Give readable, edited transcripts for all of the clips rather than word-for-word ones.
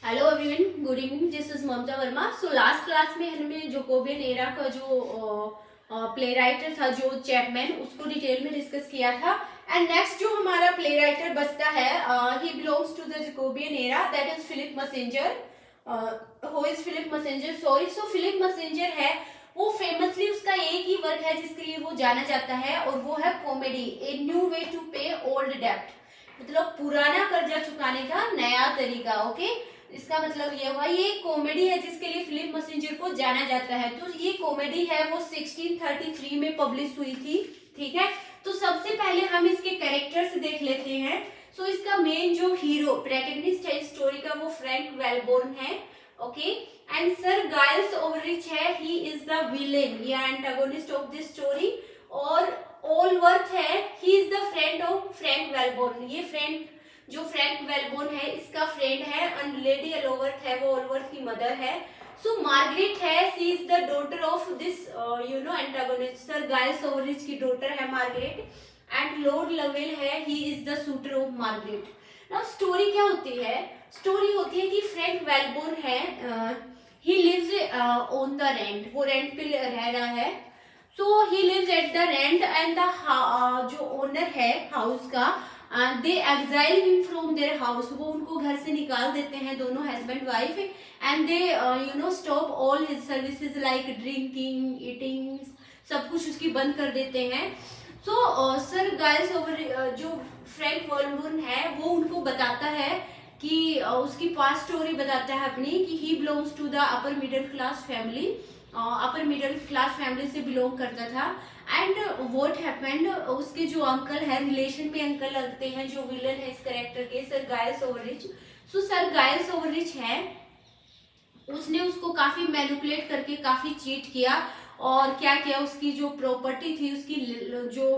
Hello everyone, good evening. This is Mamta Verma. So last class में हमने Jacobian era का जो प्ले राइटर था जो चैपमैन, उसको डिटेल में डिस्कस किया था। एंड नेक्स्ट जो हमारा प्ले राइटर बचता है, he belongs to the Jacobean era, that is Philip Massinger. Who is Philip Massinger? Sorry, so Philip Massinger है वो फेमसली, उसका एक ही वर्क है जिसके लिए वो जाना जाता है और वो है comedy, a new way to pay old डेब्ट। मतलब पुराना कर्जा चुकाने का नया तरीका। ओके, इसका मतलब ये हुआ, ये कॉमेडी है जिसके लिए फिलिप मैसेंजर को जाना जाता है। तो ये कॉमेडी है वो 1633 में पब्लिश हुई थी। ठीक है, तो सबसे पहले हम इसके कैरेक्टर्स देख लेते हैं। सो इसका मेन जो हीरो प्रोटैगनिस्ट है इस स्टोरी का, वो फ्रैंक वेलबोर्न है। Okay, and sir Giles Overreach है, ही इज द विलेन या एंटागोनिस्ट ऑफ दिस स्टोरी। और ओलवर्थ है, he is the friend of Frank Wellborn. ये फ्रेंड जो फ्रैंक वेलबोर्न है इसका फ्रेंड है। एंड लेडी ओलवर्थ है वो ओलवर्थ की मदर है। सो मार्गरेट है, she is the daughter of this antagonist, sir Giles Overreach की डॉटर है मार्गरेट। एंड लॉर्ड लवेल है, he is the suitor of Margaret. Now story क्या होती है? स्टोरी होती है कि फ्रैंक वेलबोर्न है, he lives on the rent, वो रेंट पे रह रहा है। So he lives at the rent and the जो ओनर है हाउस का, they exile him from their house, वो उनको घर से निकाल देते हैं, दोनों husband wife. And they stop all his services like drinking, eating, सब कुछ उसकी बंद कर देते हैं। सो सर गाइल्स ओवर जो फ्रैंक वेलबोर्न है वो उनको बताता है कि उसकी पास्ट स्टोरी बताता है अपनी, कि he belongs to the upper middle class family, upper middle class family से बिलोंग करता था। एंड व्हाट हैपेंड, उसके जो अंकल है, रिलेशन में अंकल लगते हैं जो विलन है इस कैरेक्टर के, sir Giles Overreach. So sir Giles Overreach है, उसने उसको काफी मैनिपुलेट करके काफी चीट किया। और क्या किया, उसकी जो प्रॉपर्टी थी, उसकी जो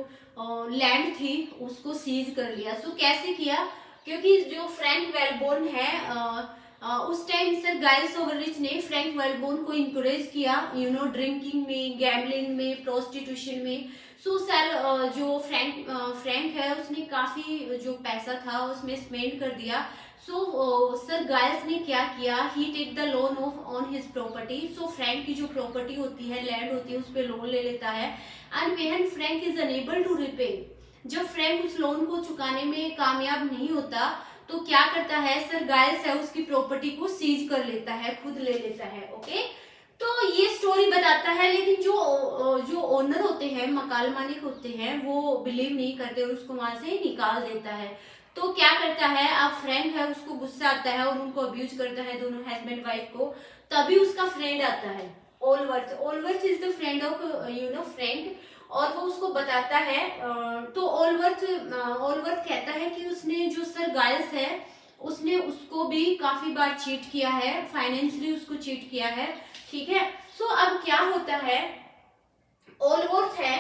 लैंड थी उसको सीज कर लिया। सो कैसे किया? क्योंकि जो फ्रैंक वेलबोर्न है, उस टाइम सर गाइल्स ओवररिच ने फ्रैंक वेलबोर्न को इंकरेज किया, ड्रिंकिंग में, गैम्बलिंग में, प्रोस्टिट्यूशन में। सो सर जो फ्रैंक है उसने काफी जो पैसा था उसमें स्पेंड कर दिया। सो सर गाइल्स ने क्या किया, he take the loan on his property. So Frank की जो प्रॉपर्टी होती है, लैंड होती है, उस पर लोन ले लेता है। And when Frank is unable to repay, जब फ्रैंक उस लोन को चुकाने में कामयाब नहीं होता तो क्या करता है, सर गाइल्स है उसकी प्रॉपर्टी को सीज कर लेता है, खुद ले लेता है। ओके, तो ये स्टोरी बताता है। लेकिन जो ओनर होते हैं, मकाल मालिक होते हैं, वो बिलीव नहीं करते और उसको वहां से निकाल देता है। तो क्या करता है, अब फ्रैंक है उसको गुस्सा आता है और उनको अब्यूज करता है, दोनों हस्बैंड वाइफ को। तभी उसका फ्रेंड आता है Allworth. Allworth is the friend of Frank, और वो उसको बताता है। तो ओलवर्थ कहता है कि उसने जो सर गाइल्स है उसने उसको भी काफी बार चीट किया है, फाइनेंशियली उसको चीट किया है। ठीक है, सो अब क्या होता है, ओलवर्थ है,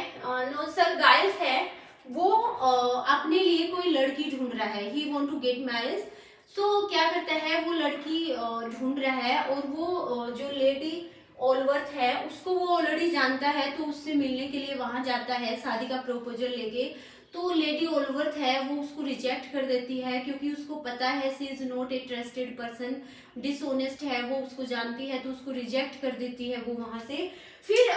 सर गाइल्स है, वो अपने लिए कोई लड़की ढूंढ रहा है, he want to get marriage. So क्या करता है, वो लड़की ढूंढ रहा है और वो जो लेडी ओलवर्थ है उसको वो ऑलरेडी जानता है, तो उससे मिलने के लिए वहां जाता है शादी का प्रपोजल लेके। तो लेडी ओलवर्थ है वो उसको रिजेक्ट कर देती है, क्योंकि उसको पता है she is not a trusted person, dishonest है, वो उसको जानती है, तो उसको रिजेक्ट कर देती है वो वहां से। फिर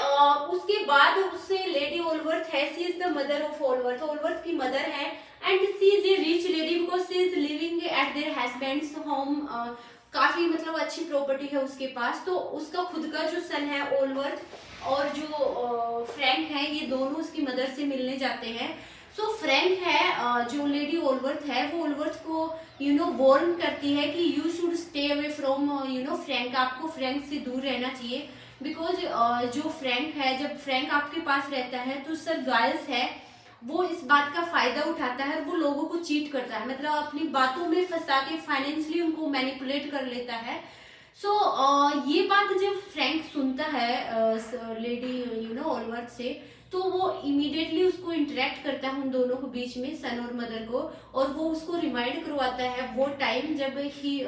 उसके बाद उससे लेडी ओलवर्थ है, she is the mother of Allworth, Allworth की मदर है। And she is a rich lady because she is living at their husband's home, काफी मतलब अच्छी प्रॉपर्टी है उसके पास। तो उसका खुद का जो सन है ओलवर्थ और जो फ्रैंक है, ये दोनों उसकी मदर से मिलने जाते हैं। सो फ्रैंक है, जो लेडी ओलवर्थ है, वो ओलवर्थ को वार्न करती है कि you should stay away from Frank, आपको फ्रैंक से दूर रहना चाहिए। बिकॉज जो फ्रैंक है, जब फ्रैंक आपके पास रहता है तो सर गाइल्स है वो इस बात का फायदा उठाता है, वो लोगों को चीट करता है, मतलब अपनी बातों में फंसा के फाइनेंशियली उनको मैनिपुलेट कर लेता है। सो ये बात जब फ्रैंक सुनता है लेडी ओलवर्थ से, तो वो इमीडिएटली उसको इंटरेक्ट करता है उन दोनों को बीच में, सन और मदर को, और वो उसको रिमाइंड करवाता है वो टाइम जब ही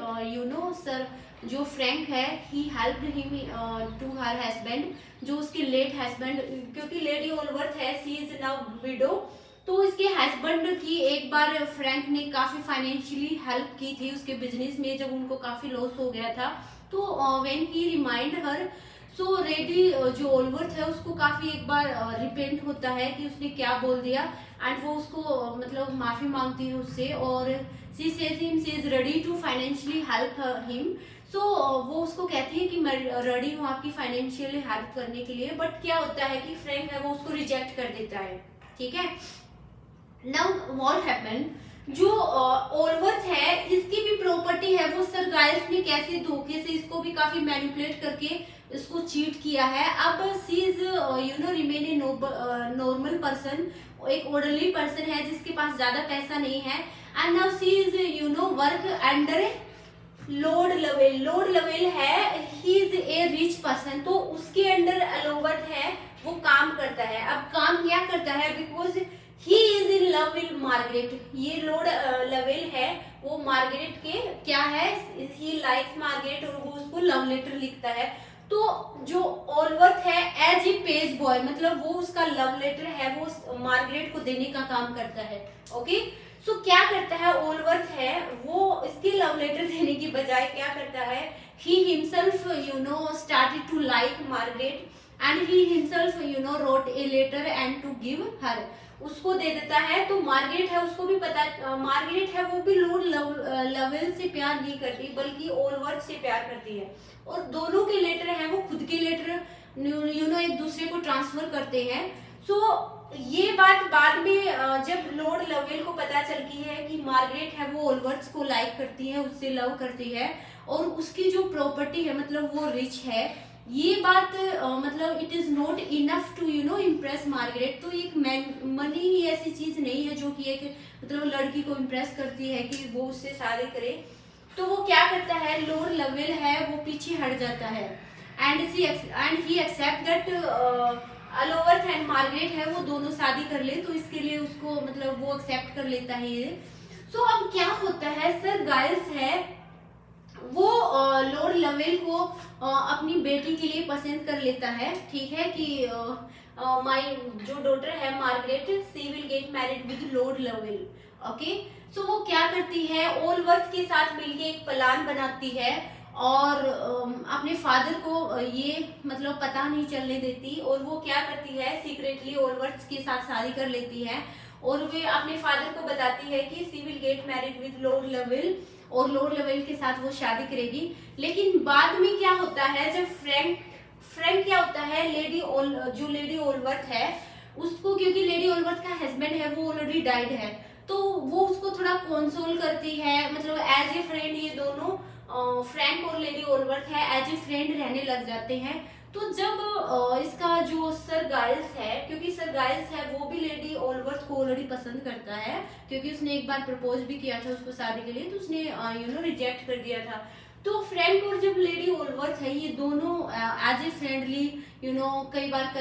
सर जो फ्रैंक है, he helped him to her husband, जो उसके लेट हस्बैंड, क्योंकि लेडी ओलवर्थ है सी इज नाउ विडो, तो इसके हस्बैंड की एक बार फ्रैंक ने काफी फाइनेंशियली हेल्प की थी उसके बिजनेस में, जब उनको काफी लॉस हो गया था। तो when he remind her, so ready जो ओलवर्थ है उसको काफी एक बार रिपेंट होता है कि उसने क्या बोल दिया, एंड वो उसको मतलब माफी मांगती है उससे, और she says him she is ready to financially help him. So वो उसको कहती है कि मैं रेडी हूँ आपकी फाइनेंशियली हेल्प करने के लिए, बट क्या होता है कि फ्रैंक है वो उसको रिजेक्ट कर देता है, ठीक है। नाउ व्हाट हैपन, जो ओलवर्थ है इसकी भी प्रॉपर्टी है, वो सर गाइल्स ने कैसे धोखे से इसको भी काफी मैनिपुलेट करके इसको चीट किया है। अब she is remain a normal person, एक ऑर्डरली पर्सन है जिसके पास ज्यादा पैसा नहीं है, and now she is work under Lord Lovell. Lord Lovell है, he is a rich person, तो उसके अंडर ओलवर्थ है वो काम करता है। अब काम क्या करता है, because he is in love with Margaret, ये लॉर्ड लवेल है वो मार्गरेट के क्या है, ही लाइक्स मार्गरेट, और वो उसको लव लेटर लिखता है। तो जो ओलवर्थ है एज ए पेज बॉय, मतलब वो उसका लव लेटर है वो मार्गरेट को देने का काम करता है, ओके। सो क्या करता है ओलवर्थ है, वो इसके लव लेटर देने की बजाय क्या करता है, he himself started to like Margaret, and he himself wrote a letter and to give her, उसको दे देता है। तो मार्गरेट है उसको भी पता, मार्गरेट है वो भी लॉर्ड लवेल से प्यार नहीं करती बल्कि ओलवर्थ से प्यार करती है, और दोनों के लेटर हैं वो खुद के लेटर एक दूसरे को ट्रांसफर करते हैं। सो ये बात बाद में जब लॉर्ड लवेल को पता चलती है कि मार्गरेट है वो ओलवर्थ को लाइक करती है, उससे लव करती है, और उसकी जो प्रॉपर्टी है मतलब वो रिच है, ये बात मतलब it is not enough to impress Margaret. तो एक मनी ही ऐसी चीज नहीं है जो कि एक मतलब लड़की को इम्प्रेस करती है कि वो उससे शादी करे। तो वो क्या करता है, लॉर्ड लवेल है वो पीछे हट जाता है, and he accept that Allworth and Margaret है वो दोनों शादी कर ले, तो इसके लिए उसको मतलब वो एक्सेप्ट कर लेता है ये। सो अब क्या होता है, सर गाइल्स है वो लॉर्ड लवेल को अपनी बेटी के लिए पसंद कर लेता है, ठीक है, कि माय जो डॉटर है Margaret she will get married with Lord Lovell, okay. So वो क्या करती है, ओलवर्थ के साथ मिलके एक प्लान बनाती है, और अपने फादर को ये मतलब पता नहीं चलने देती, और वो क्या करती है सीक्रेटली ओलवर्थ के साथ शादी कर लेती है, और वे अपने फादर को बताती है कि she will get married with Lord Lovell, और लॉर्ड लवेल के साथ वो शादी करेगी। लेकिन बाद में क्या होता है, जब फ्रैंक क्या होता है, जो लेडी ओलवर्थ है उसको, क्योंकि लेडी ओलवर्थ का हस्बैंड है वो ऑलरेडी डाइड है, तो वो उसको थोड़ा कंसोल करती है, मतलब एज ए फ्रेंड ये दोनों फ्रैंक और लेडी ओलवर्थ है एज ए फ्रेंड रहने लग जाते हैं। तो जब इसका जो सर गाइल्स है, क्योंकि सर गाइल्स है वो भी लेडी ओलवर्थ को ऑलरेडी पसंद करता है, क्योंकि उसने एक बार प्रपोज भी किया था उसको शादी के लिए, तो उसने रिजेक्ट कर दिया था। तो फ्रैंक और जब लेडी ओलवर्थ है ये दोनों एज ए फ्रेंडली कई बार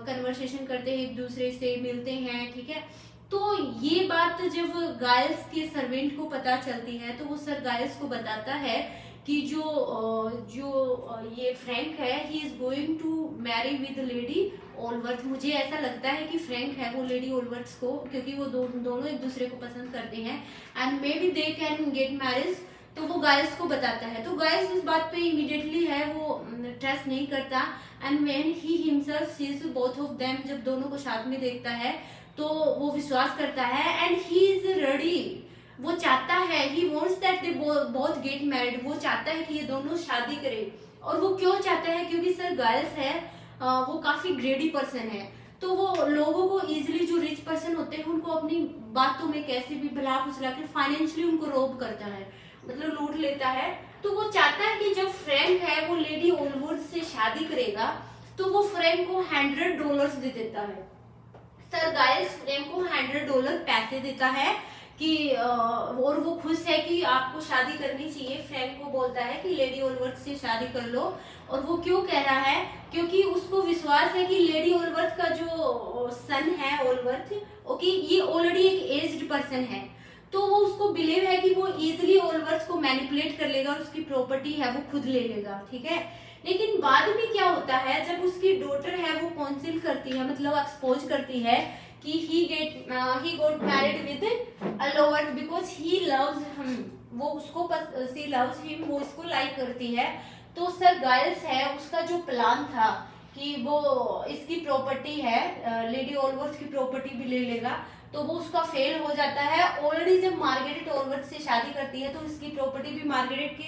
कन्वर्सेशन करते हैं, एक दूसरे से मिलते हैं, ठीक है। तो ये बात जब गाइल्स के सर्वेंट को पता चलती है, तो वो सर गाइल्स को बताता है कि जो ये फ्रैंक है he is going to marry with lady Allworth. मुझे ऐसा लगता है कि फ्रैंक है वो लेडी ओलवर्थ को, क्योंकि वो दोनों एक दूसरे को पसंद करते हैं, and may be they can get marriage, तो वो गाइल्स को बताता है। तो गाइल्स इस बात पे इमीडिएटली है वो ट्रस्ट नहीं करता, and when he himself sees both of them, जब दोनों को साथ में देखता है तो वो विश्वास करता है, एंड ही इज रेडी, वो चाहता है, he wants that they both get married, वो चाहता है कि ये दोनों शादी करें। और वो क्यों चाहता है, क्योंकि सर गाइल्स है वो काफी ग्रेडी पर्सन है, तो वो लोगों को इजीली, जो रिच पर्सन होते हैं उनको अपनी बातों में कैसे भी भला फुसला के फाइनेंशियली उनको रोब करता है, मतलब लूट लेता है। तो वो चाहता है कि जब फ्रैंक है वो लेडी ओलवर्थ से शादी करेगा, तो वो फ्रैंक को $100 दे देता है। सर गाइस फ्रैंक को $100 पैसे देता है कि और वो खुश है कि आपको शादी करनी चाहिए। फ्रैंक को बोलता है कि लेडी ओलवर्थ से शादी कर लो, और वो क्यों कह रहा है, क्योंकि उसको विश्वास है कि लेडी ओलवर्थ का जो सन है ओलवर्थ, ओके, ये ऑलरेडी एक एज्ड पर्सन है, तो वो उसको बिलीव है कि वो इजीली ओलवर्थ को मैनिपुलेट कर लेगा और उसकी प्रॉपर्टी है वो खुद ले लेगा, ठीक है। लेकिन बाद में क्या होता है, जब उसकी डॉटर है वो काउंसिल करती है, मतलब एक्सपोज करती है कि he got married with a lover because he loves him, वो उसको she loves him, वो इसको लाइक करती है। तो सर गाइल्स है उसका जो प्लान था कि वो इसकी प्रॉपर्टी है, लेडी ओलवर्थ की प्रॉपर्टी भी ले लेगा, तो वो उसका फेल हो जाता है। ऑलरेडी जब मार्गरेट ओलवर्थ से शादी करती है तो इसकी प्रॉपर्टी भी मार्गरेट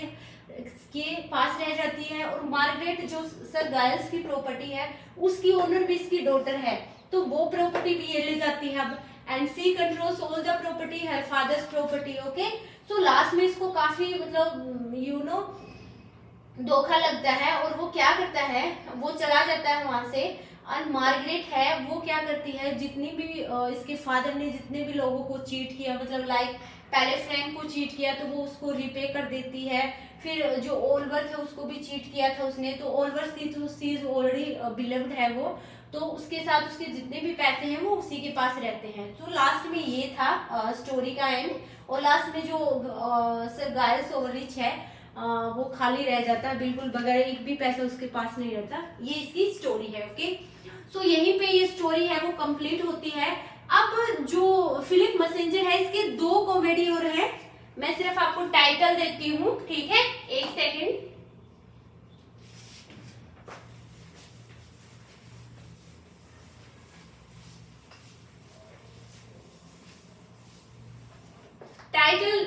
के पास रह जाती है, और मार्गरेट जो सर गाइल्स की प्रॉपर्टी है उसकी ओनर भी इसकी डॉटर है, तो वो प्रॉपर्टी भी ये ले जाती है अब। And she controls all the property, her father's property. Okay, so last में इसको काफी मतलब यू नो धोखा लगता है, और वो क्या करता है, वो चला जाता है वहां से। और मार्गरेट है वो क्या करती है, जितनी भी इसके फादर ने जितने भी लोगों को चीट किया, मतलब लाइक पहले फ्रैंक को चीट किया तो वो उसको रिपे कर देती है, फिर जो ओलवर्थ है उसको भी चीट किया था उसने, तो ओलवर्थ की तो सी इज ऑलरेडी बिलव्ड है वो, तो उसके साथ उसके जितने भी पैसे हैं वो उसी के पास रहते हैं। तो लास्ट में ये था स्टोरी का एंड, और लास्ट में जो सर गाइल्स ओवररिच है वो खाली रह जाता है, बिल्कुल बगैर एक भी पैसा उसके पास नहीं रहता। ये इसकी स्टोरी है। ओके, सो यहीं पे ये स्टोरी है वो कंप्लीट होती है। अब जो फिलिप मैसेंजर है इसके 2 कॉमेडी और है, मैं सिर्फ आपको टाइटल देती हूँ, ठीक है, एक सेकेंड। टाइटल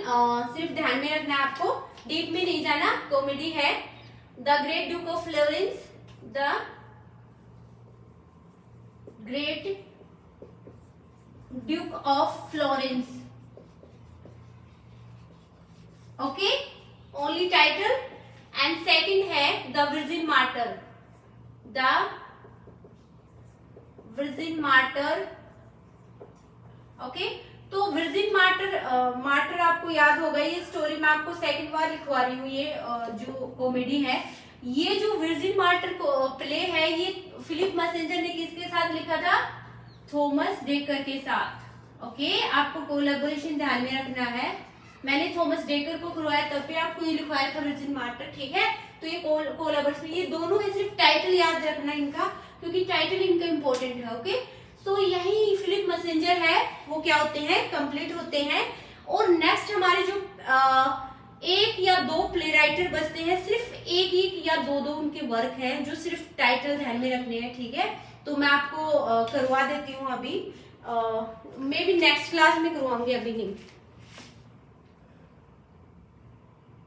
सिर्फ ध्यान में रखना है आपको, डीप में नहीं जाना। कॉमेडी है the great duke of Florence, the great duke of Florence. Okay, only title. And second है the virgin martyr, the virgin martyr. Okay, तो वर्जिन मार्टर आपको याद होगा, ये स्टोरी मैं आपको सेकंड बार लिखवा रही हूँ। ये जो कॉमेडी है, ये जो वर्जिन मार्टर प्ले है ये फिलिप मैसेंजर ने किसके साथ लिखा था, थॉमस डेकर के साथ। ओके, आपको कोलैबोरेशन ध्यान में रखना है, मैंने थॉमस डेकर को करवाया तब भी आपको ये लिखवाया था वर्जिन मार्टर, ठीक है। तो ये कोलैबोरेशन, ये दोनों है, सिर्फ टाइटल याद रखना इनका, क्योंकि टाइटल इनका इंपॉर्टेंट है। ओके, तो यही फिलिप मैसेंजर है वो क्या होते हैं, कंप्लीट होते हैं। और नेक्स्ट हमारे जो 1 या 2 प्ले राइटर बचते हैं, सिर्फ 1 या 2 उनके वर्क हैं जो सिर्फ टाइटल ध्यान में रखने हैं, ठीक है। तो मैं आपको करवा देती हूँ अभी, मे बी नेक्स्ट क्लास में करवाऊंगी, अभी नहीं।